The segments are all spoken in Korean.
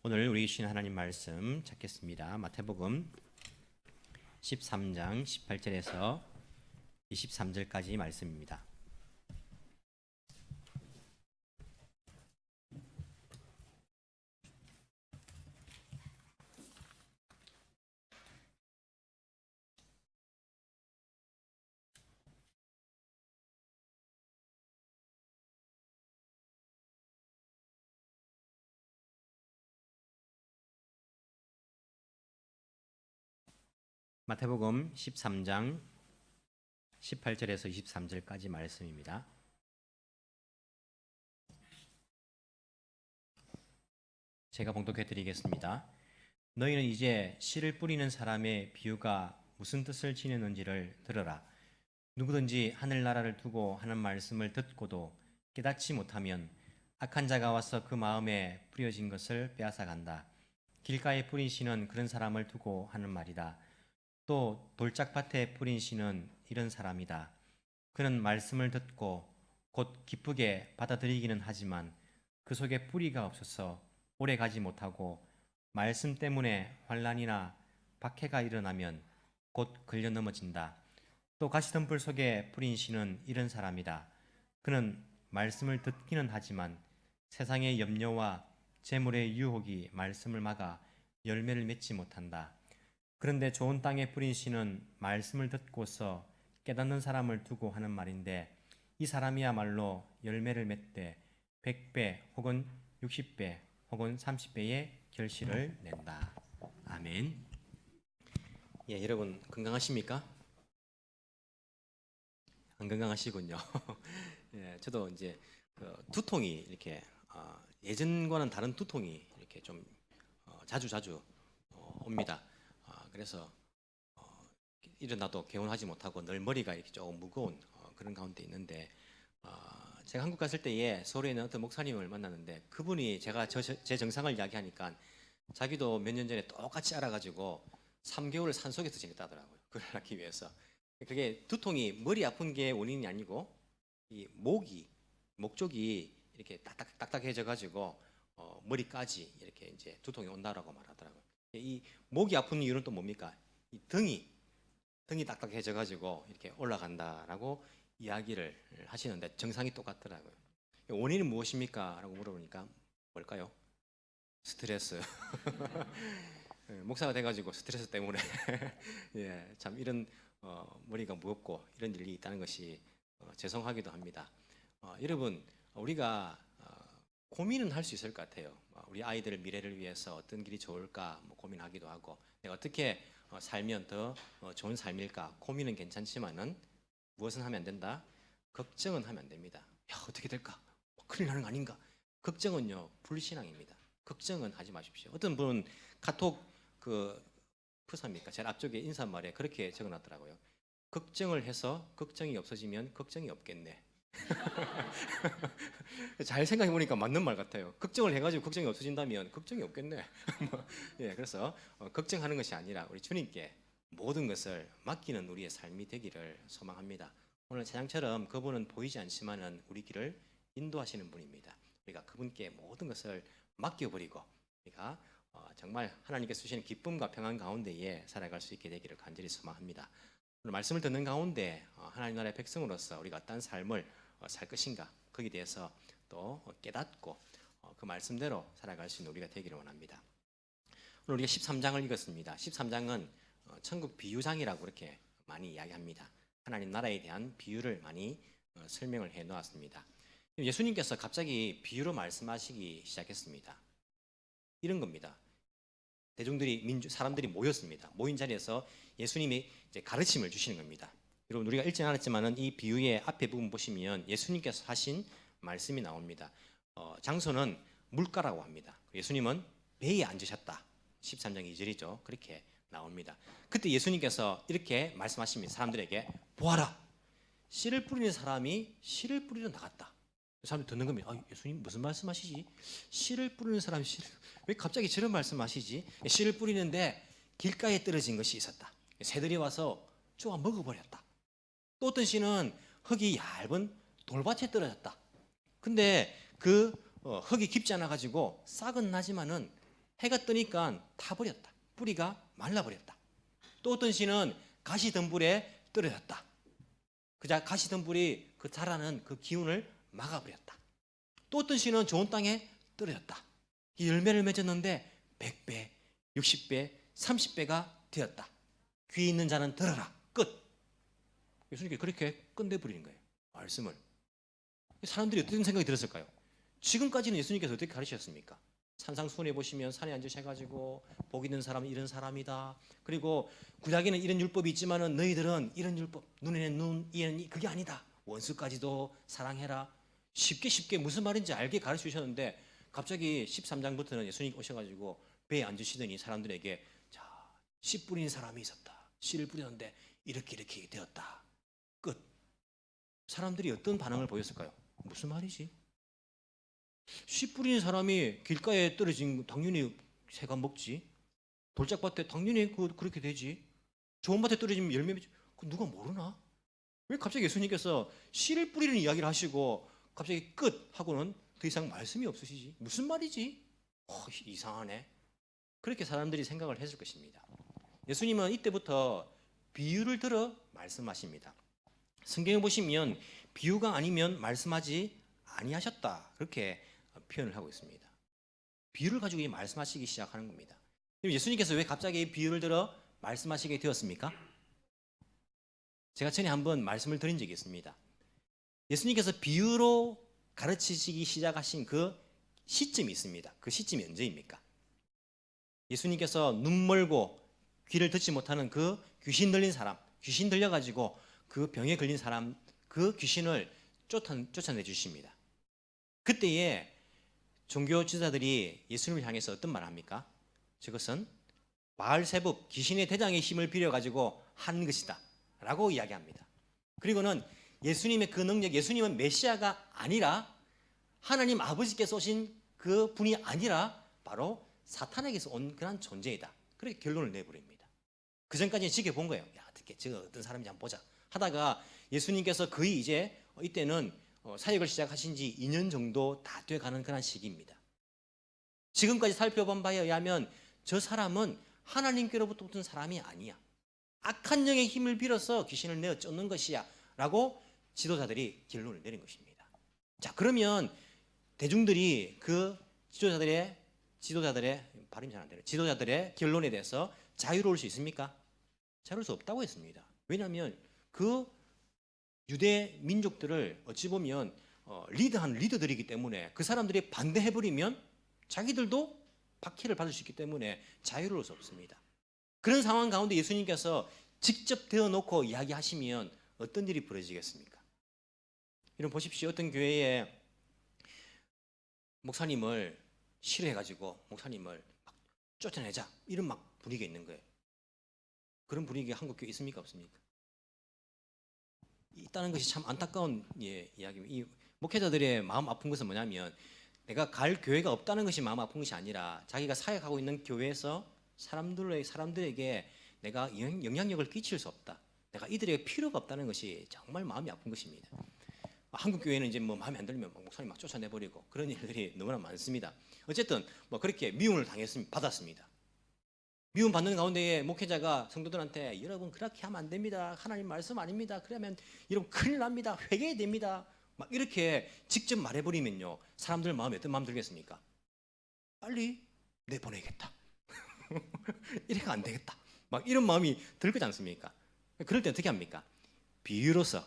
오늘 우리 주신 하나님 말씀 찾겠습니다. 마태복음 13장 18절에서 23절까지 말씀입니다. 마태복음 13장 18절에서 23절까지 말씀입니다. 제가 봉독해 드리겠습니다. 너희는 이제 씨를 뿌리는 사람의 비유가 무슨 뜻을 지니는지를 들으라. 누구든지 하늘나라를 두고 하는 말씀을 듣고도 깨닫지 못하면 악한 자가 와서 그 마음에 뿌려진 것을 빼앗아간다. 길가에 뿌린 씨는 그런 사람을 두고 하는 말이다. 또 돌짝밭에 뿌린 씨는 이런 사람이다. 그는 말씀을 듣고 곧 기쁘게 받아들이기는 하지만 그 속에 뿌리가 없어서 오래 가지 못하고 말씀 때문에 환난이나 박해가 일어나면 곧 걸려 넘어진다. 또 가시덤불 속에 뿌린 씨는 이런 사람이다. 그는 말씀을 듣기는 하지만 세상의 염려와 재물의 유혹이 말씀을 막아 열매를 맺지 못한다. 그런데 좋은 땅에 뿌린 씨는 말씀을 듣고서 깨닫는 사람을 두고 하는 말인데 이 사람이야말로 열매를 맺되 100배 혹은 60배 혹은 30배의 결실을 낸다. 아멘. 예, 여러분 건강하십니까? 안 건강하시군요. 예, 저도 이제 두통이 이렇게 예전과는 다른 두통이 이렇게 좀 자주 옵니다. 그래서 일어나도 개운하지 못하고 늘 머리가 이렇게 조금 무거운 그런 가운데 있는데 제가 한국 갔을 때에 서울에 있는 어떤 목사님을 만났는데 그분이 제가 제 증상을 이야기하니까 자기도 몇 년 전에 똑같이 알아가지고 3개월을 산속에서 지냈다더라고요. 그걸 하기 위해서. 그게 두통이 머리 아픈 게 원인이 아니고 이 목 쪽이 이렇게 딱딱해져 가지고 머리까지 이렇게 이제 두통이 온다라고 말하더라고요. 이 목이 아픈 이유는 또 뭡니까? 이 등이 딱딱해져 가지고 이렇게 올라간다라고 이야기를 하시는데 증상이 똑같더라고요. 원인은 무엇입니까? 라고 물어보니까 뭘까요? 스트레스. 목사가 돼가지고 스트레스 때문에 예, 참 이런 머리가 무겁고 이런 일이 있다는 것이 죄송하기도 합니다. 여러분 우리가 고민은 할 수 있을 것 같아요. 우리 아이들 미래를 위해서 어떤 길이 좋을까 고민하기도 하고 내가 어떻게 살면 더 좋은 삶일까 고민은 괜찮지만은 무엇은 하면 안 된다? 걱정은 하면 안 됩니다. 야, 어떻게 될까? 큰일 나는 거 아닌가? 걱정은요 불신앙입니다. 걱정은 하지 마십시오. 어떤 분은 카톡 푸사입니까? 제일 앞쪽에 인사말에 그렇게 적어놨더라고요. 걱정을 해서 걱정이 없어지면 걱정이 없겠네. 잘 생각해 보니까 맞는 말 같아요. 걱정을 해가지고 걱정이 없어진다면 걱정이 없겠네. 예, 그래서 걱정하는 것이 아니라 우리 주님께 모든 것을 맡기는 우리의 삶이 되기를 소망합니다. 오늘 찬양처럼 그분은 보이지 않지만은 우리 길을 인도하시는 분입니다. 우리가 그분께 모든 것을 맡겨버리고 우리가 정말 하나님께서 주시는 기쁨과 평안 가운데에 살아갈 수 있게 되기를 간절히 소망합니다. 오늘 말씀을 듣는 가운데 하나님 나라의 백성으로서 우리가 어떤 삶을 살 것인가 거기에 대해서 또 깨닫고 그 말씀대로 살아갈 수 있는 우리가 되기를 원합니다. 오늘 우리가 13장을 읽었습니다. 13장은 천국 비유장이라고 그렇게 많이 이야기합니다. 하나님 나라에 대한 비유를 많이 설명을 해 놓았습니다. 예수님께서 갑자기 비유로 말씀하시기 시작했습니다. 이런 겁니다. 사람들이 모였습니다. 모인 자리에서 예수님이 이제 가르침을 주시는 겁니다. 여러분 우리가 읽지 않았지만은 이 비유의 앞에 부분 보시면 예수님께서 하신 말씀이 나옵니다. 장소는 물가라고 합니다. 예수님은 배에 앉으셨다. 13장 2절이죠. 그렇게 나옵니다. 그때 예수님께서 이렇게 말씀하십니다. 사람들에게 보아라. 씨를 뿌리는 사람이 씨를 뿌리러 나갔다. 사람들이 듣는 겁니다. 예수님 무슨 말씀하시지? 씨를 뿌리는 사람이 왜 갑자기 저런 말씀하시지? 씨를 뿌리는데 길가에 떨어진 것이 있었다. 새들이 와서 쪼아 먹어버렸다. 또 어떤 씨는 흙이 얇은 돌밭에 떨어졌다. 근데 그 흙이 깊지 않아 가지고 싹은 나지만은 해가 뜨니까 타버렸다. 뿌리가 말라버렸다. 또 어떤 시는 가시덤불에 떨어졌다. 그자 가시덤불이 그 자라는 그 기운을 막아버렸다. 또 어떤 시는 좋은 땅에 떨어졌다. 이 열매를 맺었는데 100배, 60배, 30배가 되었다. 귀 있는 자는 들어라. 끝. 예수님께 그렇게 끝내버리는 거예요. 말씀을. 사람들이 어떤 생각이 들었을까요? 지금까지는 예수님께서 어떻게 가르치셨습니까? 산상수훈에 보시면 산에 앉으셔가지고 복 있는 사람은 이런 사람이다. 그리고 구약에는 이런 율법이 있지만은 너희들은 이런 율법, 눈에는 눈, 이에는 이, 그게 아니다. 원수까지도 사랑해라. 쉽게 무슨 말인지 알게 가르쳐 주셨는데 갑자기 13장부터는 예수님 오셔가지고 배에 앉으시더니 사람들에게 자, 씨 뿌리는 사람이 있었다. 씨를 뿌렸는데 이렇게 되었다. 끝. 사람들이 어떤 반응을 보였을까요? 무슨 말이지? 씨 뿌리는 사람이 길가에 떨어진 당연히 새가 먹지. 돌짝밭에 당연히 그렇게 되지. 좋은 밭에 떨어지면 열매 맺지. 누가 모르나? 왜 갑자기 예수님께서 씨를 뿌리는 이야기를 하시고 갑자기 끝 하고는 더 이상 말씀이 없으시지? 무슨 말이지? 이상하네. 그렇게 사람들이 생각을 했을 것입니다. 예수님은 이때부터 비유를 들어 말씀하십니다. 성경에 보시면 비유가 아니면 말씀하지 아니하셨다. 그렇게 표현을 하고 있습니다. 비유를 가지고 말씀하시기 시작하는 겁니다. 예수님께서 왜 갑자기 비유를 들어 말씀하시게 되었습니까? 제가 전에 한번 말씀을 드린 적이 있습니다. 예수님께서 비유로 가르치시기 시작하신 그 시점이 있습니다. 그 시점이 언제입니까? 예수님께서 눈 멀고 귀를 듣지 못하는 그 귀신 들린 사람, 귀신 들려가지고 그 병에 걸린 사람, 그 귀신을 쫓아내 주십니다. 그때에 종교 지도자들이 예수님을 향해서 어떤 말을 합니까? 저것은 바알세붑 귀신의 대장의 힘을 빌려가지고 한 것이다 라고 이야기합니다. 그리고는 예수님의 그 능력, 예수님은 메시아가 아니라 하나님 아버지께서 오신 그 분이 아니라 바로 사탄에게서 온 그런 존재이다. 그렇게 결론을 내버립니다. 그 전까지는 지켜본 거예요. 야, 어떻게 저 어떤 사람인지 한번 보자 하다가 예수님께서 거의 이제 이때는 사역을 시작하신 지 2년 정도 다 돼가는 그런 시기입니다. 지금까지 살펴본 바에 의하면 저 사람은 하나님께로부터 오는 사람이 아니야. 악한 영의 힘을 빌어서 귀신을 내어 쫓는 것이야 라고 지도자들이 결론을 내린 것입니다. 자, 그러면 대중들이 그 지도자들의 발음이 잘 안 되네요. 지도자들의 결론에 대해서 자유로울 수 있습니까? 자유로울 수 없다고 했습니다. 왜냐하면 그 유대 민족들을 어찌 보면 리드하는 리더들이기 때문에 그 사람들이 반대해버리면 자기들도 박해를 받을 수 있기 때문에 자유로울 수 없습니다. 그런 상황 가운데 예수님께서 직접 대어놓고 이야기하시면 어떤 일이 벌어지겠습니까? 이런 보십시오. 어떤 교회에 목사님을 싫어해가지고 목사님을 막 쫓아내자 이런 막 분위기가 있는 거예요. 그런 분위기가 한국 교회에 있습니까? 없습니까? 있다는 것이 참 안타까운 이야기입니다. 이 목회자들의 마음 아픈 것은 뭐냐면 내가 갈 교회가 없다는 것이 마음 아픈 것이 아니라 자기가 사역하고 있는 교회에서 사람들에게 내가 영향력을 끼칠 수 없다. 내가 이들에게 필요가 없다는 것이 정말 마음이 아픈 것입니다. 한국 교회는 이제 뭐 마음에 안 들면 목사님 막 쫓아내버리고 그런 일들이 너무나 많습니다. 어쨌든 뭐 그렇게 미움을 받았습니다. 미움 받는 가운데에 목회자가 성도들한테 여러분 그렇게 하면 안 됩니다. 하나님 말씀 아닙니다. 그러면 여러분 큰일 납니다. 회개해야 됩니다. 막 이렇게 직접 말해버리면요. 사람들 마음에 어떤 마음 들겠습니까? 빨리 내보내겠다. 이래가 안 되겠다. 막 이런 마음이 들 거지 않습니까? 그럴 때 어떻게 합니까? 비유로서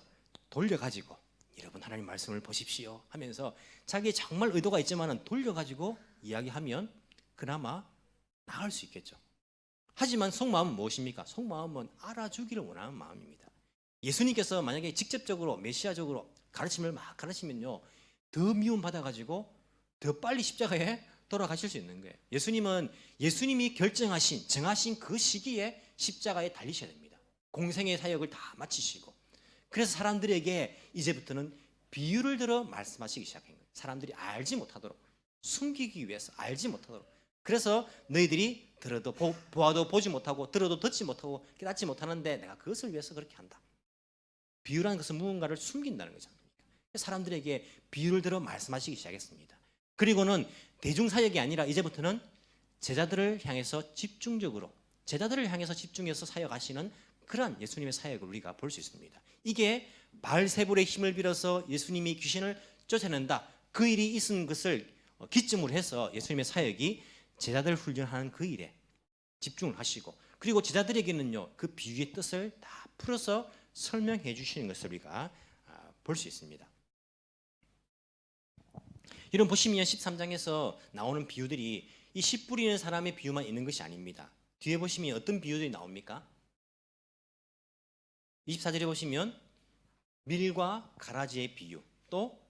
돌려가지고 여러분 하나님 말씀을 보십시오 하면서 자기의 정말 의도가 있지만 돌려가지고 이야기하면 그나마 나을 수 있겠죠. 하지만 속마음은 무엇입니까? 속마음은 알아주기를 원하는 마음입니다. 예수님께서 만약에 직접적으로 메시아적으로 가르침을 막 가르치면요 더 미움받아가지고 더 빨리 십자가에 돌아가실 수 있는 거예요. 예수님은 예수님이 정하신 그 시기에 십자가에 달리셔야 됩니다. 공생의 사역을 다 마치시고 그래서 사람들에게 이제부터는 비유를 들어 말씀하시기 시작한 거예요. 사람들이 알지 못하도록 숨기기 위해서 알지 못하도록. 그래서 너희들이 들어도 보아도 보지 못하고 들어도 듣지 못하고 깨닫지 못하는데 내가 그것을 위해서 그렇게 한다. 비유라는 것은 무언가를 숨긴다는 거지 않습니까? 사람들에게 비유를 들어 말씀하시기 시작했습니다. 그리고는 대중사역이 아니라 이제부터는 제자들을 향해서 집중적으로 제자들을 향해서 집중해서 사역하시는 그러한 예수님의 사역을 우리가 볼 수 있습니다. 이게 바알세불의 힘을 빌어서 예수님이 귀신을 쫓아낸다, 그 일이 있은 것을 기점으로 해서 예수님의 사역이 제자들 훈련하는 그 일에 집중을 하시고, 그리고 제자들에게는요 그 비유의 뜻을 다 풀어서 설명해 주시는 것을 우리가 볼 수 있습니다. 이런 보시면 13장에서 나오는 비유들이 이 씨 뿌리는 사람의 비유만 있는 것이 아닙니다. 뒤에 보시면 어떤 비유들이 나옵니까? 24절에 보시면 밀과 가라지의 비유, 또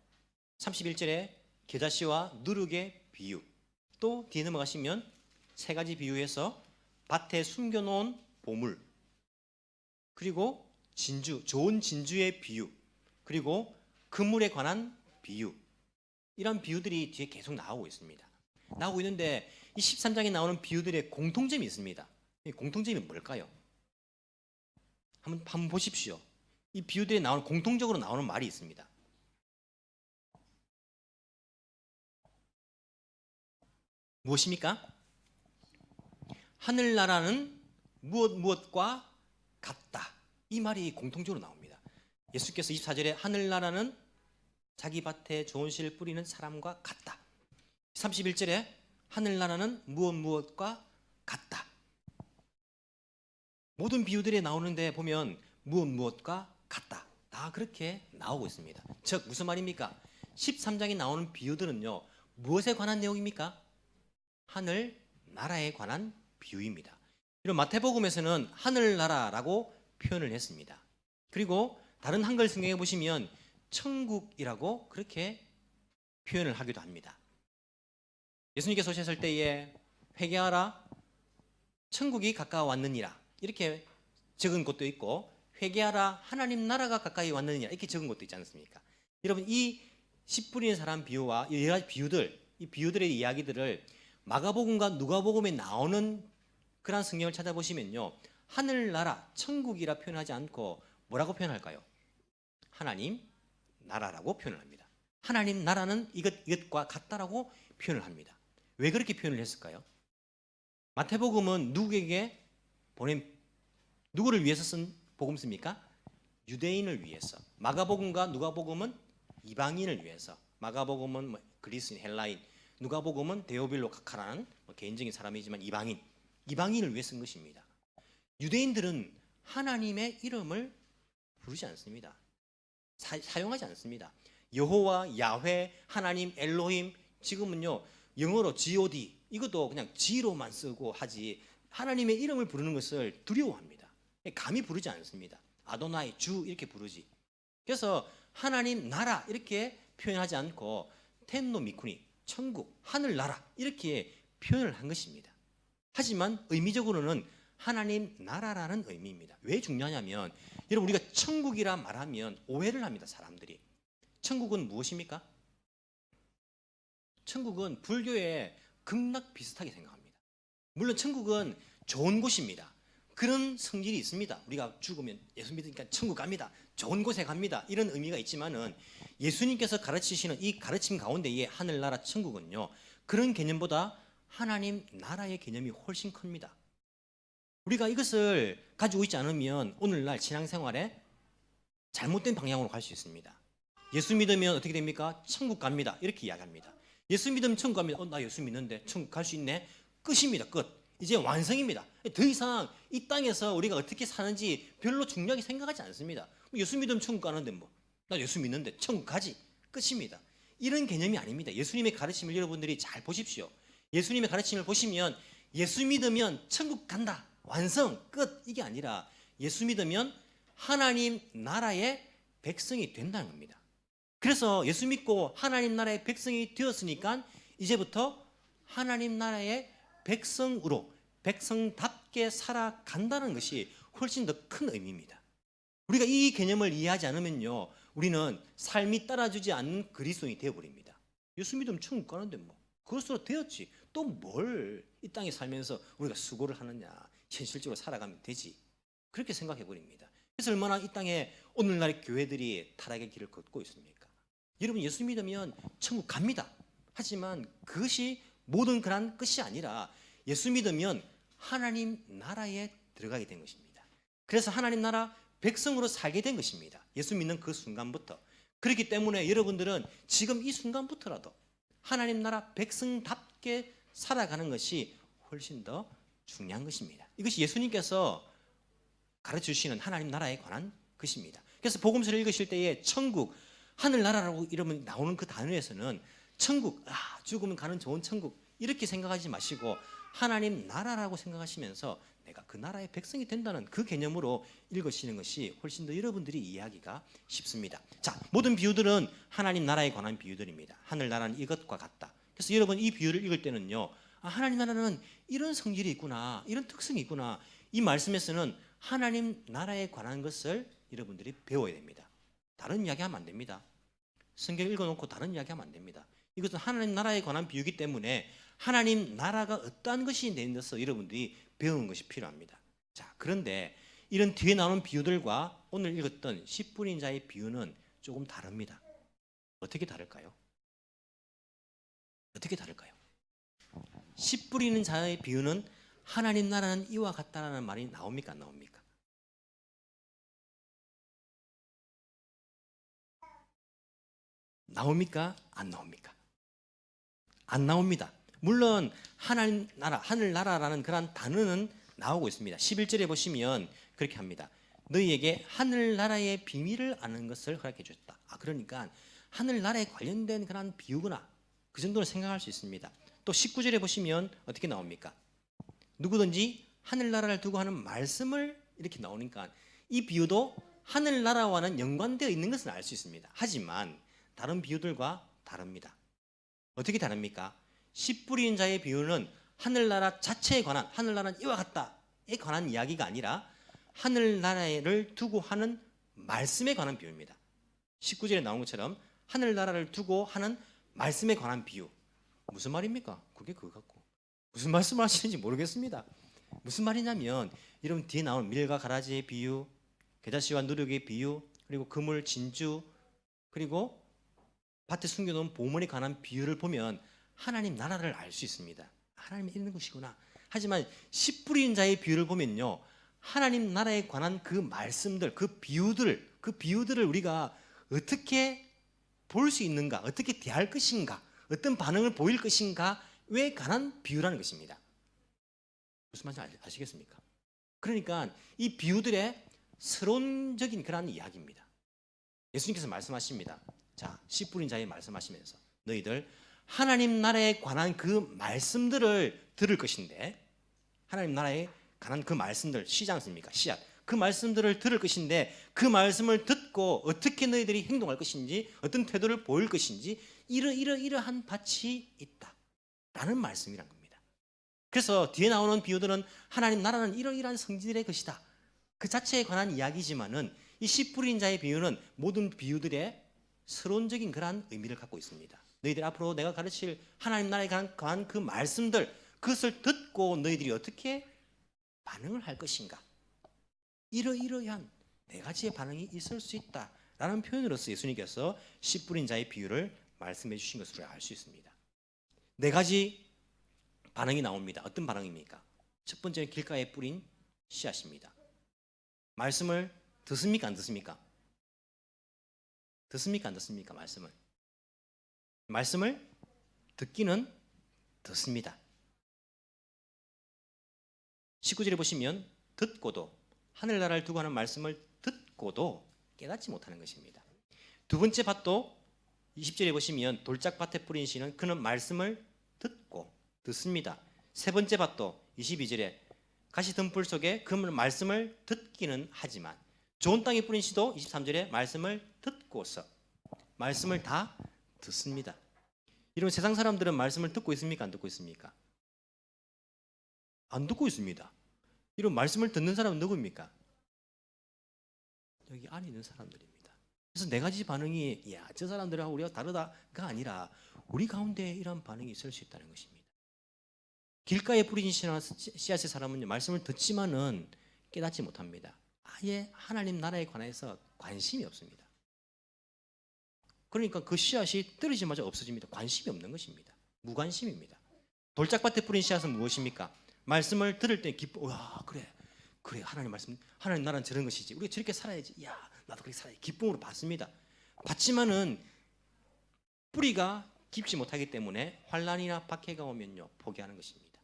31절에 겨자씨와 누룩의 비유, 또 뒤에 넘어가시면 세 가지 비유에서 밭에 숨겨놓은 보물, 그리고 진주, 좋은 진주의 비유, 그리고 그물에 관한 비유, 이런 비유들이 뒤에 계속 나오고 있습니다. 나오고 있는데 이 13장에 나오는 비유들의 공통점이 있습니다. 이 공통점이 뭘까요? 한번 보십시오. 이 비유들에 나오는 공통적으로 나오는 말이 있습니다. 무엇입니까? 하늘나라는 무엇과 같다. 이 말이 공통적으로 나옵니다. 예수께서 24절에 하늘나라는 자기 밭에 좋은 씨를 뿌리는 사람과 같다. 31절에 하늘나라는 무엇과 같다. 모든 비유들에 나오는데 보면 무엇과 같다, 다 그렇게 나오고 있습니다. 즉 무슨 말입니까? 13장에 나오는 비유들은요 무엇에 관한 내용입니까? 하늘나라에 관한 비유입니다. 이런 마태복음에서는 하늘나라라고 표현을 했습니다. 그리고 다른 한글 성경에 보시면 천국이라고 그렇게 표현을 하기도 합니다. 예수님께서 오셨을 때에 회개하라, 천국이 가까워왔느니라 이렇게 적은 것도 있고, 회개하라, 하나님 나라가 가까이 왔느니라 이렇게 적은 것도 있지 않습니까? 여러분 이 씨 뿌리는 사람 비유와 여러 가지 비유들, 이 비유들의 이야기들을 마가복음과 누가복음에 나오는 그런 성경을 찾아보시면요 하늘나라, 천국이라 표현하지 않고 뭐라고 표현할까요? 하나님 나라라고 표현을 합니다. 하나님 나라는 이것과 같다라고 표현을 합니다. 왜 그렇게 표현을 했을까요? 마태복음은 누구에게 누구를 위해서 쓴 복음서입니까? 유대인을 위해서. 마가복음과 누가복음은 이방인을 위해서. 마가복음은 그리스인, 헬라인, 누가복음은 데오빌로 카카라는 개인적인 사람이지만 이방인을 위해 쓴 것입니다. 유대인들은 하나님의 이름을 부르지 않습니다. 사용하지 않습니다. 여호와, 야훼, 하나님, 엘로힘, 지금은요 영어로 God, 이것도 그냥 G로만 쓰고 하지 하나님의 이름을 부르는 것을 두려워합니다. 감히 부르지 않습니다. 아도나이, 주 이렇게 부르지. 그래서 하나님 나라 이렇게 표현하지 않고 텐노 미쿠니, 천국, 하늘나라 이렇게 표현을 한 것입니다. 하지만 의미적으로는 하나님 나라라는 의미입니다. 왜 중요하냐면 여러분 우리가 천국이라 말하면 오해를 합니다. 사람들이. 천국은 무엇입니까? 천국은 불교의 극락 비슷하게 생각합니다. 물론 천국은 좋은 곳입니다. 그런 성질이 있습니다. 우리가 죽으면 예수 믿으니까 천국 갑니다, 좋은 곳에 갑니다, 이런 의미가 있지만은 예수님께서 가르치시는 이 가르침 가운데의 하늘나라 천국은요 그런 개념보다 하나님 나라의 개념이 훨씬 큽니다. 우리가 이것을 가지고 있지 않으면 오늘날 신앙생활에 잘못된 방향으로 갈 수 있습니다. 예수 믿으면 어떻게 됩니까? 천국 갑니다 이렇게 이야기합니다. 예수 믿으면 천국 갑니다. 나 예수 믿는데 천국 갈 수 있네. 끝입니다. 끝. 이제 완성입니다. 더 이상 이 땅에서 우리가 어떻게 사는지 별로 중요하게 생각하지 않습니다. 예수 믿으면 천국 가는데 나 예수 믿는데 천국 가지. 끝입니다. 이런 개념이 아닙니다. 예수님의 가르침을 여러분들이 잘 보십시오. 예수님의 가르침을 보시면 예수 믿으면 천국 간다, 완성, 끝, 이게 아니라 예수 믿으면 하나님 나라의 백성이 된다는 겁니다. 그래서 예수 믿고 하나님 나라의 백성이 되었으니까 이제부터 하나님 나라의 백성으로 백성답게 살아간다는 것이 훨씬 더 큰 의미입니다. 우리가 이 개념을 이해하지 않으면요 우리는 삶이 따라주지 않는 그리스도인이 되어버립니다. 예수 믿으면 천국 가는데 그것으로 되었지, 또 뭘 이 땅에 살면서 우리가 수고를 하느냐, 현실적으로 살아가면 되지, 그렇게 생각해버립니다. 그래서 얼마나 이 땅에 오늘날의 교회들이 타락의 길을 걷고 있습니까? 여러분 예수 믿으면 천국 갑니다. 하지만 그것이 모든 그런 끝이 아니라 예수 믿으면 하나님 나라에 들어가게 된 것입니다. 그래서 하나님 나라 백성으로 살게 된 것입니다. 예수 믿는 그 순간부터. 그렇기 때문에 여러분들은 지금 이 순간부터라도 하나님 나라 백성답게 살아가는 것이 훨씬 더 중요한 것입니다. 이것이 예수님께서 가르쳐주시는 하나님 나라에 관한 것입니다. 그래서 복음서를 읽으실 때에 천국, 하늘나라라고 이러면 나오는 그 단어에서는 천국, 죽으면 가는 좋은 천국 이렇게 생각하지 마시고 하나님 나라라고 생각하시면서 내가 그 나라의 백성이 된다는 그 개념으로 읽으시는 것이 훨씬 더 여러분들이 이해하기가 쉽습니다. 자, 모든 비유들은 하나님 나라에 관한 비유들입니다. 하늘나라는 이것과 같다. 그래서 여러분 이 비유를 읽을 때는요, 하나님 나라는 이런 성질이 있구나, 이런 특성이 있구나. 이 말씀에서는 하나님 나라에 관한 것을 여러분들이 배워야 됩니다. 다른 이야기하면 안 됩니다. 성경 읽어놓고 다른 이야기하면 안 됩니다. 이것은 하나님 나라에 관한 비유이기 때문에 하나님 나라가 어떠한 것이 내려서 여러분들이 배우는 것이 필요합니다. 자, 그런데 이런 뒤에 나오는 비유들과 오늘 읽었던 씨 뿌린 자의 비유는 조금 다릅니다. 어떻게 다를까요? 어떻게 다를까요? 씨 뿌리는 자의 비유는 하나님 나라는 이와 같다라는 말이 나옵니까? 안 나옵니까? 나옵니까? 안 나옵니까? 안 나옵니다. 물론 하나님 나라, 하늘나라라는 그런 단어는 나오고 있습니다. 11절에 보시면 그렇게 합니다. 너희에게 하늘나라의 비밀을 아는 것을 허락해 주셨다. 그러니까 하늘나라에 관련된 그런 비유구나. 그 정도로 생각할 수 있습니다. 또 19절에 보시면 어떻게 나옵니까? 누구든지 하늘나라를 두고 하는 말씀을 이렇게 나오니까 이 비유도 하늘나라와는 연관되어 있는 것은 알 수 있습니다. 하지만 다른 비유들과 다릅니다. 어떻게 다릅니까? 씨 뿌리는 자의 비유는 하늘나라 자체에 관한, 하늘나라는 이와 같다에 관한 이야기가 아니라 하늘나라를 두고 하는 말씀에 관한 비유입니다. 19절에 나온 것처럼 하늘나라를 두고 하는 말씀에 관한 비유. 무슨 말입니까? 그게 그거 같고 무슨 말씀을 하시는지 모르겠습니다. 무슨 말이냐면 여러분 뒤에 나온 밀과 가라지의 비유, 겨자씨와 누룩의 비유, 그리고 그물, 진주, 그리고 밭에 숨겨놓은 보물에 관한 비유를 보면 하나님 나라를 알 수 있습니다. 하나님이 있는 것이구나. 하지만 씨 뿌리는 자의 비유를 보면요, 하나님 나라에 관한 그 말씀들, 그 비유들을 우리가 어떻게 볼 수 있는가, 어떻게 대할 것인가, 어떤 반응을 보일 것인가에 관한 비유라는 것입니다. 무슨 말인지 아시겠습니까? 그러니까 이 비유들의 서론적인 그런 이야기입니다. 예수님께서 말씀하십니다. 자, 씨 뿌린 자에 말씀하시면서 너희들 하나님 나라에 관한 그 말씀들을 들을 것인데, 하나님 나라에 관한 그 말씀들, 씨지 않습니까? 씨앗. 그 말씀들을 들을 것인데 그 말씀을 듣고 어떻게 너희들이 행동할 것인지, 어떤 태도를 보일 것인지 이러한 밭이 있다 라는 말씀이란 겁니다. 그래서 뒤에 나오는 비유들은 하나님 나라는 이러이러한 성질의 것이다, 그 자체에 관한 이야기지만은 이 씨 뿌린 자의 비유는 모든 비유들의 서론적인 그러한 의미를 갖고 있습니다. 너희들 앞으로 내가 가르칠 하나님 나라에 관한 그 말씀들, 그것을 듣고 너희들이 어떻게 반응을 할 것인가, 이러이러한 네 가지의 반응이 있을 수 있다라는 표현으로서 예수님께서 씨 뿌린 자의 비유를 말씀해 주신 것으로 알 수 있습니다. 네 가지 반응이 나옵니다. 어떤 반응입니까? 첫 번째는 길가에 뿌린 씨앗입니다. 말씀을 듣습니까? 안 듣습니까? 듣습니까? 안 듣습니까? 말씀을 듣기는 듣습니다. 19절에 보시면 듣고도, 하늘나라를 두고 하는 말씀을 듣고도 깨닫지 못하는 것입니다. 두 번째 밭도 20절에 보시면 돌짝밭에 뿌린 씨는 그는 말씀을 듣고 듣습니다. 세 번째 밭도 22절에 가시 등불 속에 그 말씀을 듣기는 하지만, 좋은 땅에 뿌린 씨도 23절에 말씀을 듣고서 말씀을 다 듣습니다. 이런 세상 사람들은 말씀을 듣고 있습니까? 안 듣고 있습니까? 안 듣고 있습니다. 이런 말씀을 듣는 사람은 누구입니까? 여기 안에 있는 사람들입니다. 그래서 네 가지 반응이 저 사람들하고 우리가 다르다가 아니라 우리 가운데 이런 반응이 있을 수 있다는 것입니다. 길가에 뿌린 씨앗의 사람은 말씀을 듣지만은 깨닫지 못합니다. 아예 하나님 나라에 관해서 관심이 없습니다. 그러니까 그 씨앗이 떨어지자마자 없어집니다. 관심이 없는 것입니다. 무관심입니다. 돌짝밭에 뿌린 씨앗은 무엇입니까? 말씀을 들을 때 기뻐. 와, 그래 하나님 말씀, 하나님 나라는 저런 것이지, 우리가 저렇게 살아야지, 야 나도 그렇게 살아야지, 기쁨으로 받습니다. 받지만은 뿌리가 깊지 못하기 때문에 환난이나 박해가 오면요 포기하는 것입니다.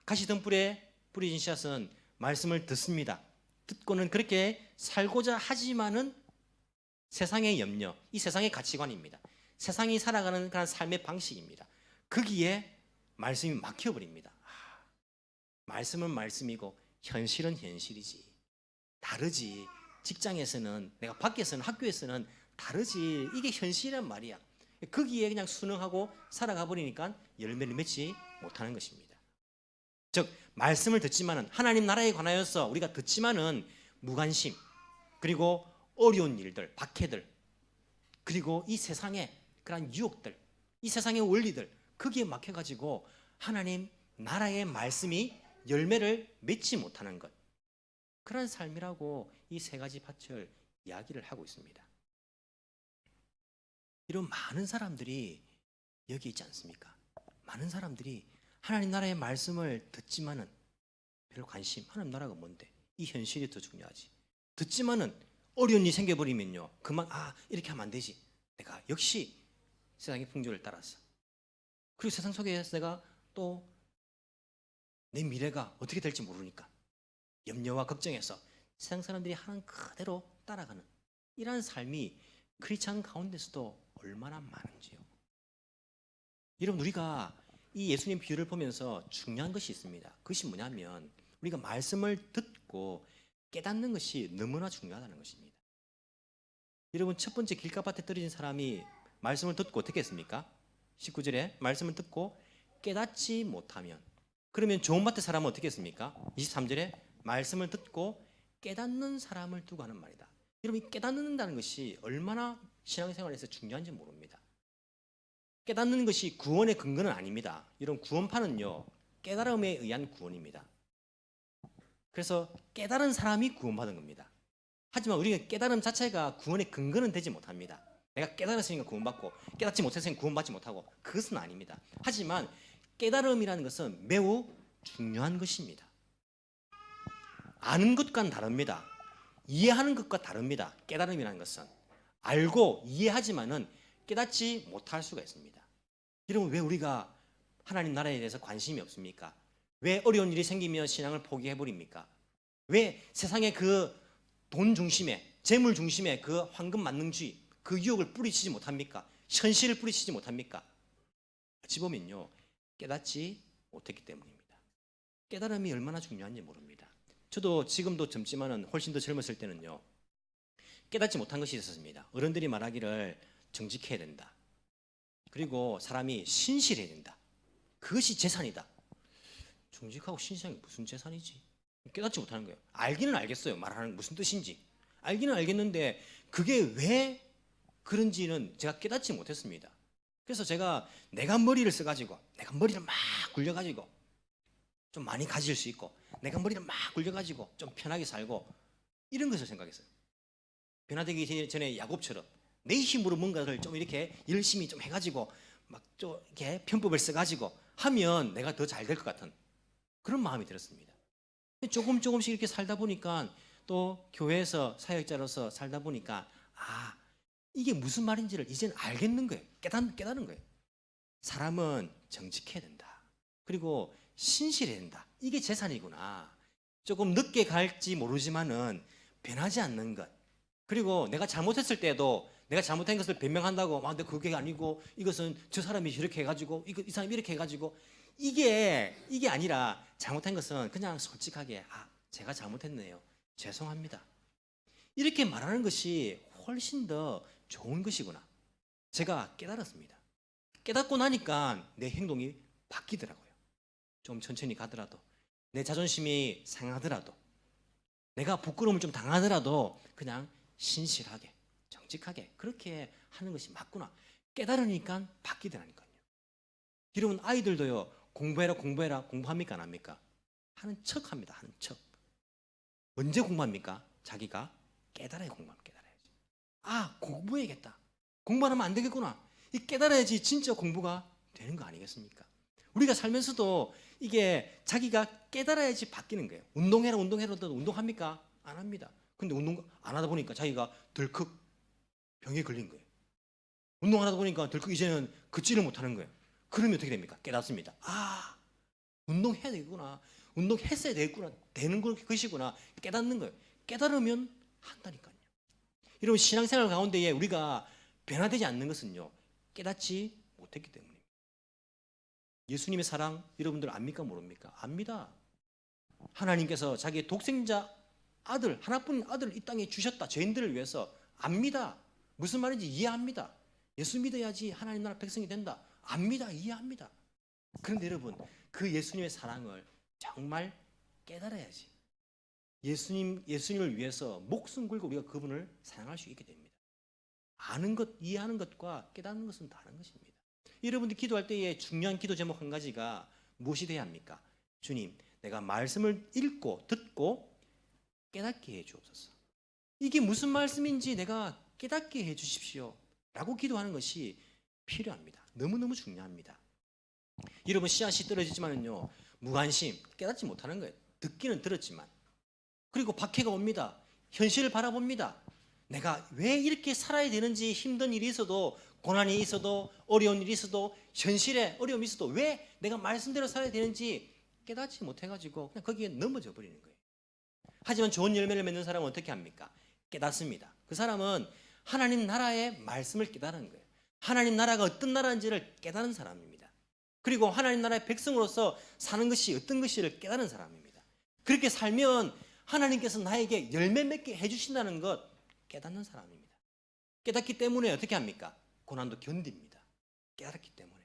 가시덤불에 뿌려진 씨앗은 말씀을 듣습니다. 듣고는 그렇게 살고자 하지만은 세상의 염려, 이 세상의 가치관입니다. 세상이 살아가는 그런 삶의 방식입니다. 거기에 말씀이 막혀버립니다. 말씀은 말씀이고 현실은 현실이지, 다르지. 직장에서는, 내가 밖에서는, 학교에서는 다르지. 이게 현실이란 말이야. 거기에 그냥 순응하고 살아가 버리니까 열매를 맺지 못하는 것입니다. 즉 말씀을 듣지만은, 하나님 나라에 관하여서 우리가 듣지만은 무관심, 그리고 어려운 일들, 박해들, 그리고 이 세상의 그런 유혹들, 이 세상의 원리들, 거기에 막혀가지고 하나님 나라의 말씀이 열매를 맺지 못하는 것, 그런 삶이라고 이 세 가지 밭을 이야기를 하고 있습니다. 이런 많은 사람들이 여기 있지 않습니까? 많은 사람들이 하나님 나라의 말씀을 듣지만은 별로 관심, 하나님 나라가 뭔데, 이 현실이 더 중요하지. 듣지만은 어려운 일이 생겨버리면요 그만, 이렇게 하면 안 되지, 내가 역시 세상의 풍조를 따라서, 그리고 세상 속에서 내가 또 내 미래가 어떻게 될지 모르니까 염려와 걱정해서 세상 사람들이 하는 그대로 따라가는 이러한 삶이 크리스찬 가운데서도 얼마나 많은지요. 여러분, 우리가 이 예수님 비유를 보면서 중요한 것이 있습니다. 그것이 뭐냐면 우리가 말씀을 듣고 깨닫는 것이 너무나 중요하다는 것입니다. 여러분, 첫 번째 길가밭에 떨어진 사람이 말씀을 듣고 어떻게 했습니까? 19절에 말씀을 듣고 깨닫지 못하면, 그러면 좋은 밭의 사람은 어떻게 했습니까? 23절에 말씀을 듣고 깨닫는 사람을 두고 하는 말이다. 여러분, 깨닫는다는 것이 얼마나 신앙생활에서 중요한지 모릅니다. 깨닫는 것이 구원의 근거는 아닙니다. 이런 구원파는요 깨달음에 의한 구원입니다. 그래서 깨달은 사람이 구원받은 겁니다. 하지만 우리가 깨달음 자체가 구원의 근거는 되지 못합니다. 내가 깨달았으니까 구원받고 깨닫지 못했으니까 구원받지 못하고, 그것은 아닙니다. 하지만 깨달음이라는 것은 매우 중요한 것입니다. 아는 것과는 다릅니다. 이해하는 것과 다릅니다. 깨달음이라는 것은 알고 이해하지만은 깨닫지 못할 수가 있습니다. 여러분, 왜 우리가 하나님 나라에 대해서 관심이 없습니까? 왜 어려운 일이 생기면 신앙을 포기해버립니까? 왜 세상의 그 돈 중심의, 재물 중심의 그 황금 만능주의, 그 유혹을 뿌리치지 못합니까? 현실을 뿌리치지 못합니까? 어찌 보면요 깨닫지 못했기 때문입니다. 깨달음이 얼마나 중요한지 모릅니다. 저도 지금도 젊지만은 훨씬 더 젊었을 때는요 깨닫지 못한 것이 있었습니다. 어른들이 말하기를 정직해야 된다, 그리고 사람이 신실해야 된다, 그것이 재산이다. 정직하고 신실한 게 무슨 재산이지? 깨닫지 못하는 거예요. 알기는 알겠어요, 말하는 무슨 뜻인지 알기는 알겠는데 그게 왜 그런지는 제가 깨닫지 못했습니다. 그래서 제가 내가 머리를 써가지고, 내가 머리를 막 굴려가지고 좀 많이 가질 수 있고, 내가 머리를 막 굴려가지고 좀 편하게 살고, 이런 것을 생각했어요. 변화되기 전에 야곱처럼 내 힘으로 뭔가를 좀 이렇게 열심히 좀 해가지고 막 좀 이렇게 편법을 써가지고 하면 내가 더 잘 될 것 같은 그런 마음이 들었습니다. 조금씩 이렇게 살다 보니까, 또 교회에서 사역자로서 살다 보니까 이게 무슨 말인지를 이제는 알겠는 거예요. 깨닫는 거예요. 사람은 정직해야 된다, 그리고 신실해야 된다, 이게 재산이구나. 조금 늦게 갈지 모르지만은 변하지 않는 것, 그리고 내가 잘못했을 때도 내가 잘못한 것을 변명한다고 근데 그게 아니고 이것은 저 사람이 이렇게 해가지고 이 사람이 이렇게 해가지고, 이게 아니라 잘못한 것은 그냥 솔직하게 제가 잘못했네요, 죄송합니다, 이렇게 말하는 것이 훨씬 더 좋은 것이구나. 제가 깨달았습니다. 깨닫고 나니까 내 행동이 바뀌더라고요. 좀 천천히 가더라도, 내 자존심이 상하더라도, 내가 부끄러움을 좀 당하더라도 그냥 신실하게 정직하게 그렇게 하는 것이 맞구나. 깨달으니까 바뀌더라니까요. 여러분, 아이들도요 공부해라 공부합니까 안 합니까? 하는 척합니다. 하는 척. 언제 공부합니까? 자기가 깨달아야 공부합니다. 깨달아야지. 공부해야겠다, 공부하면 안 되겠구나, 이 깨달아야지 진짜 공부가 되는 거 아니겠습니까? 우리가 살면서도 이게 자기가 깨달아야지 바뀌는 거예요. 운동해라 운동합니까? 안 합니다. 근데 운동 안 하다 보니까 자기가 덜컥 병에 걸린 거예요. 운동 안 하다 보니까 덜컥 이제는 걷지를 못하는 거예요. 그러면 어떻게 됩니까? 깨닫습니다. 아, 운동해야 되겠구나. 운동했어야 되겠구나. 되는 것이구나. 깨닫는 거예요. 깨달으면 한다니까요. 여러분, 신앙생활 가운데에 우리가 변화되지 않는 것은요, 깨닫지 못했기 때문입니다. 예수님의 사랑 여러분들 압니까 모릅니까? 압니다. 하나님께서 자기의 독생자 아들, 하나뿐인 아들을 이 땅에 주셨다. 죄인들을 위해서 압니다. 무슨 말인지 이해합니다. 예수 믿어야지 하나님 나라 백성이 된다. 압니다. 이해합니다. 그런데 여러분, 그 예수님의 사랑을 정말 깨달아야지 예수님을 위해서 목숨 걸고 우리가 그분을 사랑할 수 있게 됩니다. 아는 것, 이해하는 것과 깨닫는 것은 다른 것입니다. 여러분들 기도할 때의 중요한 기도 제목 한 가지가 무엇이 돼야 합니까? 주님, 내가 말씀을 읽고 듣고 깨닫게 해 주옵소서. 이게 무슨 말씀인지 내가 깨닫게 해 주십시오 라고 기도하는 것이 필요합니다. 너무너무 중요합니다. 여러분, 씨앗이 떨어지지만은요, 무관심, 깨닫지 못하는 거예요. 듣기는 들었지만. 그리고 박해가 옵니다. 현실을 바라봅니다. 내가 왜 이렇게 살아야 되는지, 힘든 일이 있어도, 고난이 있어도, 어려운 일이 있어도, 현실에 어려움이 있어도 왜 내가 말씀대로 살아야 되는지 깨닫지 못해가지고 그냥 거기에 넘어져 버리는 거예요. 하지만 좋은 열매를 맺는 사람은 어떻게 합니까? 깨닫습니다. 그 사람은 하나님 나라의 말씀을 깨달은 거예요. 하나님 나라가 어떤 나라인지를 깨달은 사람입니다. 그리고 하나님 나라의 백성으로서 사는 것이 어떤 것인지를 깨달은 사람입니다. 그렇게 살면 하나님께서 나에게 열매 맺게 해주신다는 것 깨닫는 사람입니다. 깨닫기 때문에 어떻게 합니까? 고난도 견딥니다. 깨닫기 때문에.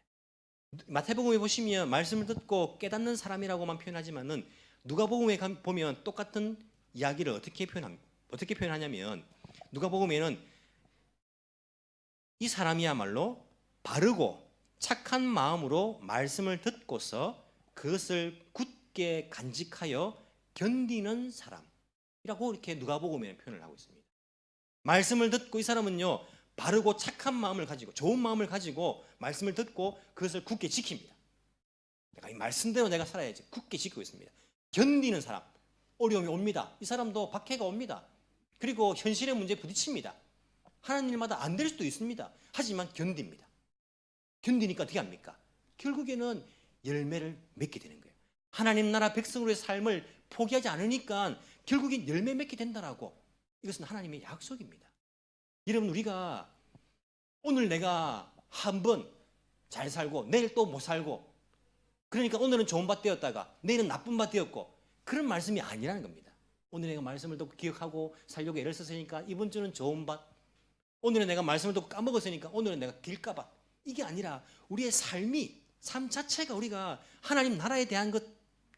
마태복음에 보시면 말씀을 듣고 깨닫는 사람이라고만 표현하지만은 누가복음에 보면 똑같은 이야기를 어떻게 표현하냐면, 누가복음에는 이 사람이야말로 바르고 착한 마음으로 말씀을 듣고서 그것을 굳게 간직하여 견디는 사람이라고 이렇게 누가복음에 표현을 하고 있습니다. 말씀을 듣고 이 사람은요, 바르고 착한 마음을 가지고, 좋은 마음을 가지고 말씀을 듣고 그것을 굳게 지킵니다. 내가 이 말씀대로 내가 살아야지 굳게 지키고 있습니다. 견디는 사람, 어려움이 옵니다. 이 사람도 박해가 옵니다. 그리고 현실의 문제에 부딪힙니다. 하는 일마다 안 될 수도 있습니다. 하지만 견딥니다. 견디니까 어떻게 합니까? 결국에는 열매를 맺게 되는 거예요. 하나님 나라 백성으로의 삶을 포기하지 않으니까 결국엔 열매 맺게 된다라고. 이것은 하나님의 약속입니다. 여러분, 우리가 오늘 내가 한 번 잘 살고 내일 또 못 살고, 그러니까 오늘은 좋은 밭 되었다가 내일은 나쁜 밭 되었고, 그런 말씀이 아니라는 겁니다. 오늘 내가 말씀을 듣고 기억하고 살려고 애를 썼으니까 이번 주는 좋은 밭, 오늘은 내가 말씀을 듣고 까먹었으니까 오늘은 내가 길가밭. 이게 아니라 우리의 삶 자체가 우리가 하나님 나라에 대한 것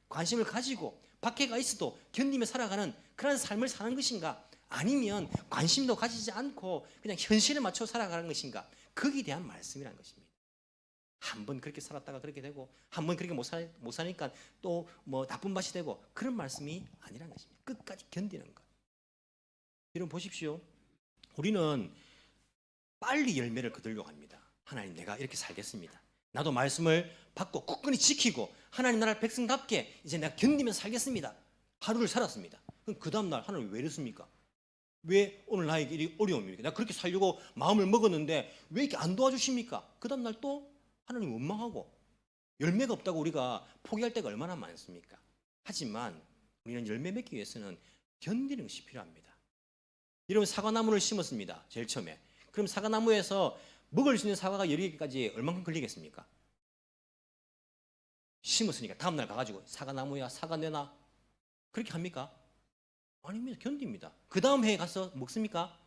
관심을 가지고 박해가 있어도 견디며 살아가는 그런 삶을 사는 것인가, 아니면 관심도 가지지 않고 그냥 현실에 맞춰 살아가는 것인가, 거기에 대한 말씀이라는 것입니다. 한 번 그렇게 살았다가 그렇게 되고, 한 번 그렇게 못 사니까 또 뭐 나쁜 밭이 되고, 그런 말씀이 아니라는 것입니다. 끝까지 견디는 것. 여러분 보십시오. 우리는 빨리 열매를 거두려고 합니다. 하나님, 내가 이렇게 살겠습니다. 나도 말씀을 받고 굳건히 지키고 하나님 나라 백성답게 이제 내가 견디면서 살겠습니다. 하루를 살았습니다. 그럼 그 다음날 하나님 왜 이랬습니까? 왜 오늘 나에게 이 어려움입니까? 내가 그렇게 살려고 마음을 먹었는데 왜 이렇게 안 도와주십니까? 그 다음날 또 하나님 원망하고 열매가 없다고 우리가 포기할 때가 얼마나 많습니까? 하지만 우리는 열매 맺기 위해서는 견디는 것이 필요합니다. 여러분, 사과나무를 심었습니다. 제일 처음에. 그럼 사과나무에서 먹을 수 있는 사과가 10개까지 얼마큼 걸리겠습니까? 심었으니까 다음날 가가지고 사과나무야 사과 내놔, 그렇게 합니까? 아닙니다. 견딥니다. 그 다음 해에 가서 먹습니까?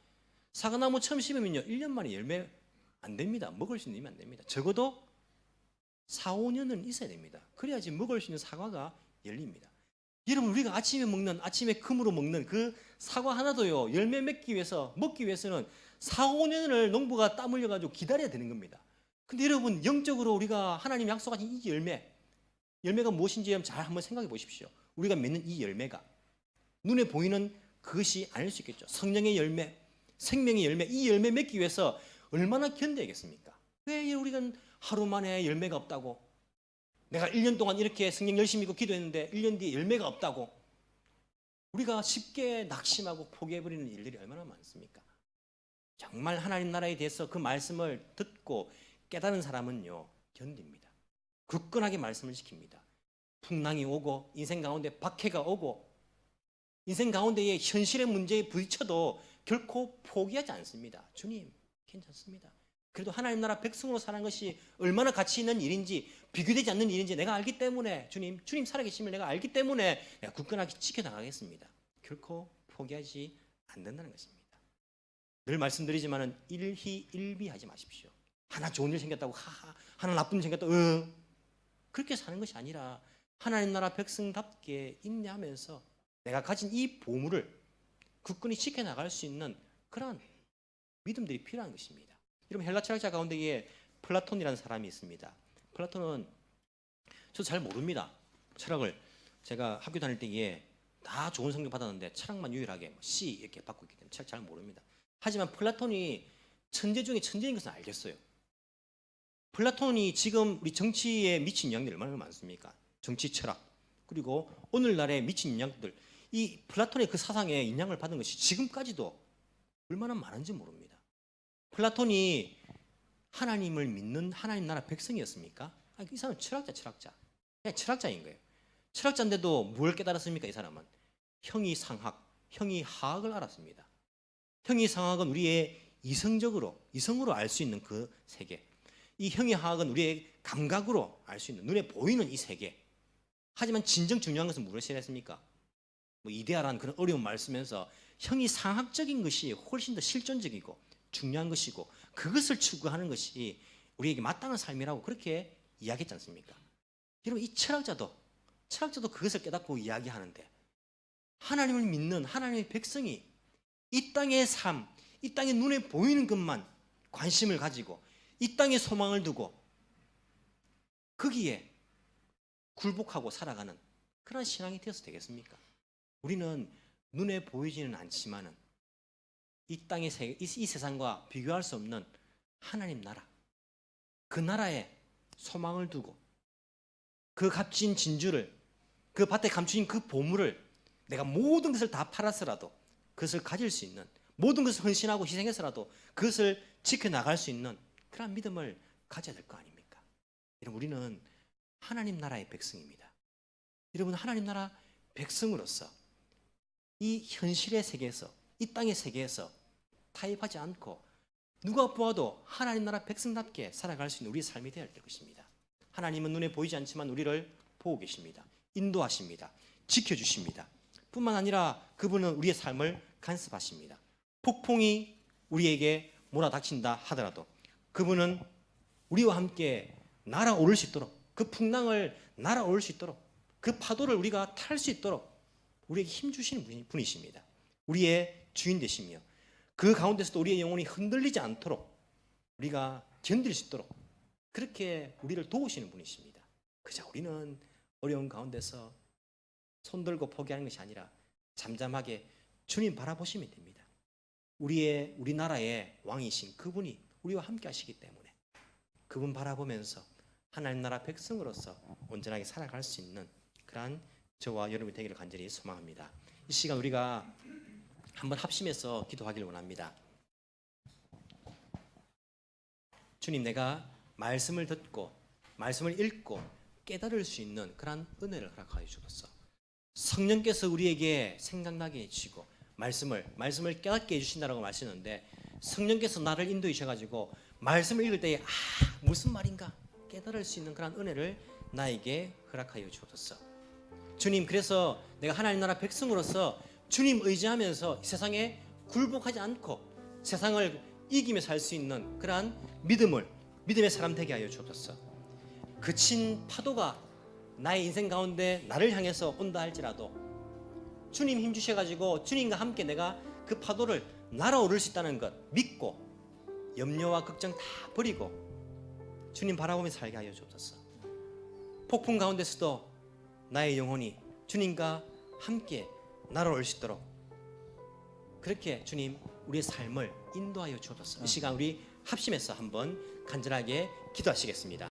사과나무 처음 심으면요 1년 만에 열매 안 됩니다. 먹을 수 있는 힘이 안 됩니다. 적어도 4, 5년은 있어야 됩니다. 그래야지 먹을 수 있는 사과가 열립니다. 여러분, 우리가 아침에 금으로 먹는 그 사과 하나도요, 열매 맺기 위해서, 먹기 위해서는 4, 5년을 농부가 땀 흘려가지고 기다려야 되는 겁니다. 근데 여러분, 영적으로 우리가 하나님 약속하신 이 열매가 무엇인지 잘 한번 생각해 보십시오. 우리가 맺는 이 열매가 눈에 보이는 그것이 아닐 수 있겠죠. 성령의 열매, 생명의 열매, 이 열매 맺기 위해서 얼마나 견뎌야겠습니까? 왜 우리가 하루 만에 열매가 없다고. 내가 1년 동안 이렇게 성경 열심히 읽고 기도했는데 1년 뒤에 열매가 없다고. 우리가 쉽게 낙심하고 포기해버리는 일들이 얼마나 많습니까? 정말 하나님 나라에 대해서 그 말씀을 듣고 깨달은 사람은요, 견딥니다. 굳건하게 말씀을 지킵니다. 풍랑이 오고 인생 가운데 박해가 오고 인생 가운데의 현실의 문제에 부딪혀도 결코 포기하지 않습니다. 주님, 괜찮습니다. 그래도 하나님 나라 백성으로 사는 것이 얼마나 가치 있는 일인지, 비교되지 않는 일인지 내가 알기 때문에 주님 살아계심을 내가 알기 때문에 내가 굳건하게 지켜나가겠습니다. 결코 포기하지 않는다는 것입니다. 늘 말씀드리지만은 일희일비하지 마십시오. 하나 좋은 일 생겼다고 하하, 하나 나쁜 일 생겼다고 그렇게 사는 것이 아니라 하나님 나라 백성답게 인내하면서 내가 가진 이 보물을 굳건히 지켜나갈 수 있는 그런 믿음들이 필요한 것입니다. 여러분, 헬라 철학자 가운데에 플라톤이라는 사람이 있습니다. 플라톤은 저도 잘 모릅니다. 철학을 제가 학교 다닐 때에 다 좋은 성적 받았는데 철학만 유일하게 C 이렇게 받고 있기 때문에 철학 잘 모릅니다. 하지만 플라톤이 천재 중에 천재인 것은 알겠어요. 플라톤이 지금 우리 정치에 미친 영향이 얼마나 많습니까? 정치 철학 그리고 오늘날에 미친 영향들, 이 플라톤의 그 사상에 영향을 받은 것이 지금까지도 얼마나 많은지 모릅니다. 플라톤이 하나님을 믿는 하나님 나라 백성이었습니까? 아니, 이 사람은 철학자. 그냥 철학자인 거예요. 철학자인데도 뭘 깨달았습니까? 이 사람은 형이상학, 형이하학을 알았습니다. 형이상학은 우리의 이성으로 알 수 있는 그 세계, 이 형이하학은 우리의 감각으로 알 수 있는 눈에 보이는 이 세계. 하지만 진정 중요한 것은 무엇이라 했습니까? 뭐 이데아라는 그런 어려운 말 쓰면서 형이상학적인 것이 훨씬 더 실존적이고 중요한 것이고 그것을 추구하는 것이 우리에게 마땅한 삶이라고 그렇게 이야기했지 않습니까? 여러분, 이 철학자도 그것을 깨닫고 이야기하는데 하나님을 믿는 하나님의 백성이 이 땅의 삶, 이 땅의 눈에 보이는 것만 관심을 가지고 이 땅에 소망을 두고 거기에 굴복하고 살아가는 그런 신앙이 되어서 되겠습니까? 우리는 눈에 보이지는 않지만은 이 땅의 세계, 이 세상과 비교할 수 없는 하나님 나라, 그 나라에 소망을 두고 그 값진 진주를, 그 밭에 감추인 그 보물을 내가 모든 것을 다 팔아서라도 그것을 가질 수 있는, 모든 것을 헌신하고 희생해서라도 그것을 지켜나갈 수 있는 그런 믿음을 가져야 될 거 아닙니까? 여러분, 우리는 하나님 나라의 백성입니다. 여러분, 하나님 나라 백성으로서 이 현실의 세계에서, 이 땅의 세계에서 타협하지 않고 누가 보아도 하나님 나라 백성답게 살아갈 수 있는 우리의 삶이 되어야 될 것입니다. 하나님은 눈에 보이지 않지만 우리를 보고 계십니다. 인도하십니다. 지켜주십니다. 뿐만 아니라 그분은 우리의 삶을 간섭하십니다. 폭풍이 우리에게 몰아닥친다 하더라도 그분은 우리와 함께 날아오를 수 있도록, 그 풍랑을 날아오를 수 있도록, 그 파도를 우리가 탈 수 있도록 우리에게 힘주시는 분이십니다. 우리의 주인 되시며 그 가운데서도 우리의 영혼이 흔들리지 않도록 우리가 견딜 수 있도록 그렇게 우리를 도우시는 분이십니다. 그저 우리는 어려운 가운데서 손들고 포기하는 것이 아니라 잠잠하게 주님 바라보시면 됩니다. 우리나라의 왕이신 그분이 우리와 함께 하시기 때문에 그분 바라보면서 하나님 나라 백성으로서 온전하게 살아갈 수 있는 그러한 저와 여러분이 되기를 간절히 소망합니다. 이 시간 우리가 한번 합심해서 기도하기를 원합니다. 주님, 내가 말씀을 듣고 말씀을 읽고 깨달을 수 있는 그러한 은혜를 허락하여 주옵소서. 성령께서 우리에게 생각나게 해주시고 말씀을 깨닫게 해주신다라고 말씀했는데 성령께서 나를 인도해 주셔가지고 말씀을 읽을 때에 무슨 말인가 깨달을 수 있는 그런 은혜를 나에게 허락하여 주옵소서. 주님, 그래서 내가 하나님 나라 백성으로서 주님 의지하면서 세상에 굴복하지 않고 세상을 이기며 살 수 있는 그러한 믿음의 사람 되게 하여 주옵소서. 그친 파도가 나의 인생 가운데 나를 향해서 온다 할지라도 주님 힘 주셔가지고 주님과 함께 내가 그 파도를 날아오를 수 있다는 것 믿고 염려와 걱정 다 버리고 주님 바라보며 살게 하여 주옵소서. 폭풍 가운데서도 나의 영혼이 주님과 함께 날아올 수 있도록 그렇게 주님 우리의 삶을 인도하여 주옵소서. 이 시간 우리 합심해서 한번 간절하게 기도하시겠습니다.